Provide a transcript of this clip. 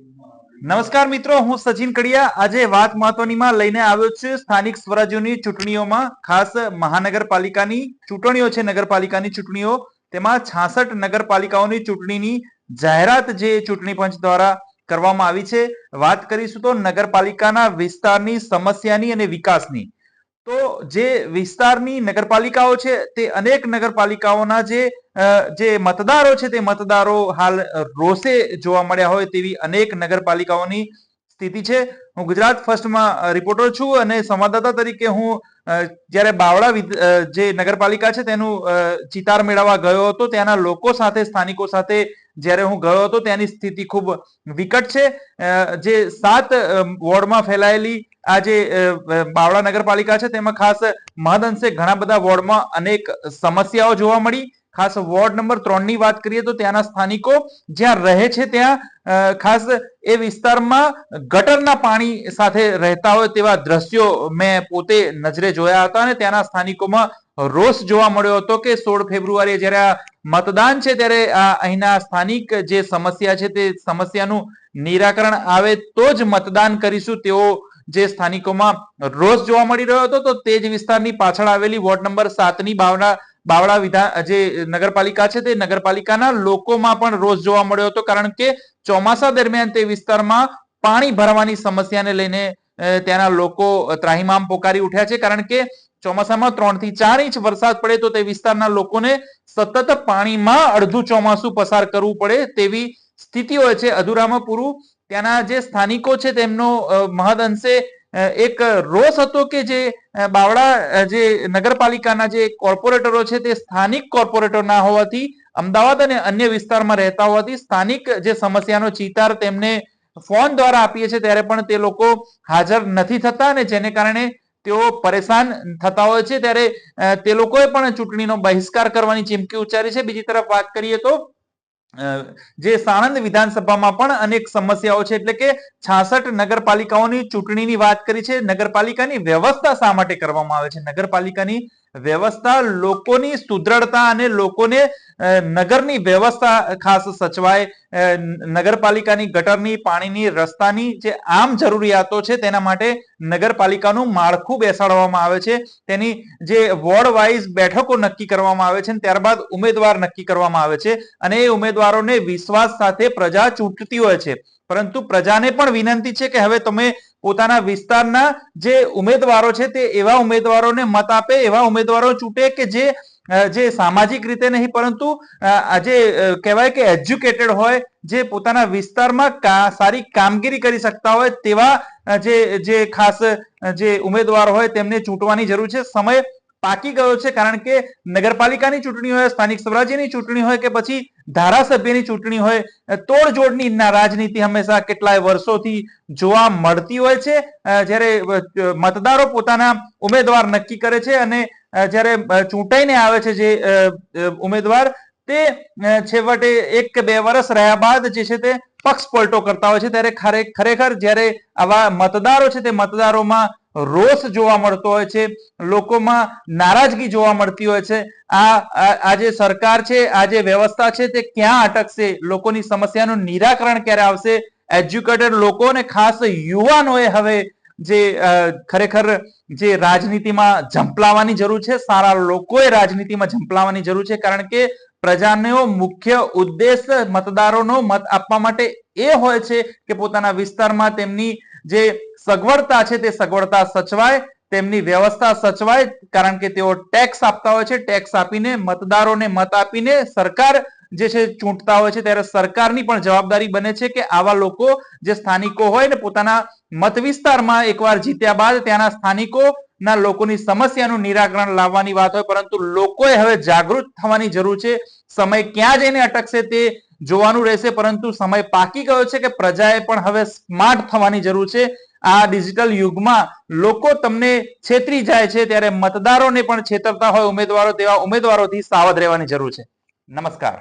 નમસ્કાર મિત્રો, હું સચિન કડિયા આજે વાત મહત્વનીમાં લઈને આવ્યો છું સ્થાનિક સ્વરાજ્યોની ચૂંટણીઓમાં ખાસ મહાનગરપાલિકાની ચૂંટણીઓ છે, નગરપાલિકાની ચૂંટણીઓ તેમાં 66 નગરપાલિકાઓની ચૂંટણીની જાહેરાત જે ચૂંટણી પંચ દ્વારા કરવામાં આવી છે. વાત કરીશું તો નગરપાલિકાના વિસ્તારની સમસ્યાની અને વિકાસની. તો જે વિસ્તારની નગરપાલિકાઓ છે તે અનેક નગરપાલિકાઓના જે મતદારો છે તે મતદારો હાલ રોષે જોવા મળ્યા હોય તેવી અનેક નગરપાલિકાઓની સ્થિતિ છે. હું ગુજરાત ફર્સ્ટમાં રિપોર્ટર છું અને સંવાદદાતા તરીકે હું જ્યારે બાવળા જે નગરપાલિકા છે તેનું ચિતાર મેળવવા ગયો હતો, ત્યાંના લોકો સાથે, સ્થાનિકો સાથે જ્યારે હું ગયો હતો ત્યાંની સ્થિતિ ખૂબ વિકટ છે. જે 7 વોર્ડમાં ફેલાયેલી આ જે બાવળા નગરપાલિકા છે તેમાં ખાસ મહદઅંશે ઘણા બધા વોર્ડમાં અનેક સમસ્યાઓ જોવા મળી. ખાસ વોર્ડ નંબર 3 ની વાત કરીએ તો ત્યાંના સ્થાનિકો જ્યાં રહે છે ત્યાં ખાસ એ વિસ્તારમાં ગટરના પાણી સાથે રહેતા હોય તેવા દ્રશ્યો મેં પોતે નજરે જોયા હતા અને ત્યાંના સ્થાનિકોમાં રોષ જોવા મળ્યો હતો કે 16 ફેબ્રુઆરીએ જ્યારે મતદાન છે ત્યારે અહીંના સ્થાનિક જે સમસ્યા છે તે સમસ્યાનું નિરાકરણ આવે તો જ મતદાન કરીશું તેવો જે સ્થાનિકોમાં રોષ જોવા મળી રહ્યો હતો. તો તે જ વિસ્તારની પાછળ આવેલી વોર્ડ નંબર 7 ની બાવળા જે નગરપાલિકા છે તે નગરપાલિકાના લોકોમાં પણ રોષ જોવા મળ્યો હતો, કારણ કે ચોમાસા દરમિયાન તે વિસ્તારમાં પાણી ભરવાની સમસ્યાને લઈને ત્યાંના લોકો ત્રાહિમામ પોકારી ઉઠ્યા છે, કારણ કે ચોમાસામાં 3 થી 4 ઇંચ વરસાદ પડે તો તે વિસ્તારના લોકોને સતત પાણીમાં અડધું ચોમાસું પસાર કરવું પડે તેવી સ્થિતિ હોય છે. અધૂરામાં પૂરું ત્યાંના જે સ્થાનિકો છે તેમનો મહદઅંશે એક રોષ હતો કે જે બાવળા જે નગરપાલિકાના જે કોર્પોરેટરો છે તે સ્થાનિક કોર્પોરેટર ના હોવાથી, અમદાવાદ અને અન્ય વિસ્તારમાં રહેતા હોવાથી સ્થાનિક જે સમસ્યાનો ચિતાર તેમને ફોન દ્વારા આપીએ છીએ ત્યારે પણ તે લોકો હાજર નથી થતા અને જેને કારણે તેઓ પરેશાન થતા હોય છે. ત્યારે તે લોકોએ પણ ચૂંટણીનો બહિષ્કાર કરવાની ચીમકી ઉચ્ચારી છે. બીજી તરફ વાત કરીએ તો જે સાણંદ વિધાનસભામાં પણ અનેક સમસ્યાઓ છે, એટલે કે 66 નગરપાલિકાઓની ચૂંટણીની વાત કરી છે. નગરપાલિકાની વ્યવસ્થા શા માટે કરવામાં આવે છે? નગરપાલિકાની વ્યવસ્થા લોકોની સુદ્રઢતા અને લોકોને નગરની વ્યવસ્થા ખાસ સચવાય, નગરપાલિકાની ગટરની, પાણીની, રસ્તાની જે આમ જરૂરિયાતો છે તેના માટે નગરપાલિકાનું માળખું બેસાડવામાં આવે છે. તેની જે વોર્ડ વાઇઝ બેઠકો નક્કી કરવામાં આવે છે અને ત્યારબાદ ઉમેદવાર નક્કી કરવામાં આવે છે અને એ ઉમેદવારોને વિશ્વાસ સાથે પ્રજા ચૂંટતી હોય છે. પરંતુ પ્રજાને પણ વિનંતી છે કે હવે તમે પોતાના વિસ્તારના જે ઉમેદવારો છે તે એવા ઉમેદવારોને મત આપે, એવા ઉમેદવારો ચૂંટે કે જે સામાજિક રીતે નહીં પરંતુ આજે કહેવાય કે એજ્યુકેટેડ હોય, જે પોતાના વિસ્તારમાં સારી કામગીરી કરી શકતા હોય તેવા જે ખાસ જે ઉમેદવાર હોય તેમને ચૂંટવાની જરૂર છે. સમય પાકી ગયો છે, કારણ કે નગરપાલિકાની ચૂંટણી હોય, સ્થાનિક સ્વરાજ્યની ચૂંટણી હોય કે પછી ધારાસભ્યની ચૂંટણી હોય, તોડજોડની રાજનીતિ હંમેશા કેટલાય વર્ષોથી જોવા મળતી હોય છે. જ્યારે મતદારો પોતાના ઉમેદવાર નક્કી કરે છે અને જ્યારે ચૂંટાઈને આવે છે જે ઉમેદવાર, તે છેવટે 1 કે 2 વર્ષ રહ્યા બાદ જે છે તે પક્ષ પલટો કરતા હોય છે. ત્યારે ખરેખર જ્યારે આવા મતદારો છે તે મતદારોમાં રોષ જોવા મળતો હોય છે, લોકોમાં નારાજગી જોવા મળતી હોય છે. આ જે સરકાર છે, આ જે વ્યવસ્થા છે તે ક્યાં અટકશે? લોકોની સમસ્યાનું નિરાકરણ ક્યારે આવશે? એજ્યુકેટેડ લોકો અને ખાસ યુવાનોએ હવે જે ખરેખર જે રાજનીતિમાં ઝંપલાવવાની જરૂર છે, સારા લોકોએ રાજનીતિમાં ઝંપલાવવાની જરૂર છે, કારણ કે પ્રજાનો મુખ્ય ઉદ્દેશ મતદારોનો મત આપવા માટે એ હોય છે કે પોતાના વિસ્તારમાં તેમની જે સગવડતા છે તે સગવડતા સચવાય, તેમની વ્યવસ્થા સચવાય, કારણ કે તેઓ ટેક્સ આપતા હોય છે. ટેક્સ આપીને મતદારોને મત આપીને સરકાર જે છે ચૂંટતા હોય છે, ત્યારે સરકારની પણ જવાબદારી બને છે કે આવા લોકો જે સ્થાનિકો હોય ને પોતાના મત વિસ્તારમાં એકવાર જીત્યા બાદ ત્યાંના સ્થાનિકોના લોકોની સમસ્યાનું નિરાકરણ લાવવાની વાત હોય, પરંતુ લોકોએ હવે જાગૃત થવાની જરૂર છે. સમય ક્યાં જઈને અટકશે તે જોવાનું રહેશે, પરંતુ સમય પાકી ગયો છે કે પ્રજાએ પણ હવે સ્માર્ટ થવાની જરૂર છે. આ ડિજિટલ યુગમાં લોકો તમને છેતરી જાય છે ત્યારે મતદારોને પણ છેતરતા હોય ઉમેદવારો, તેવા ઉમેદવારોથી સાવધ રહેવાની જરૂર છે. નમસ્કાર.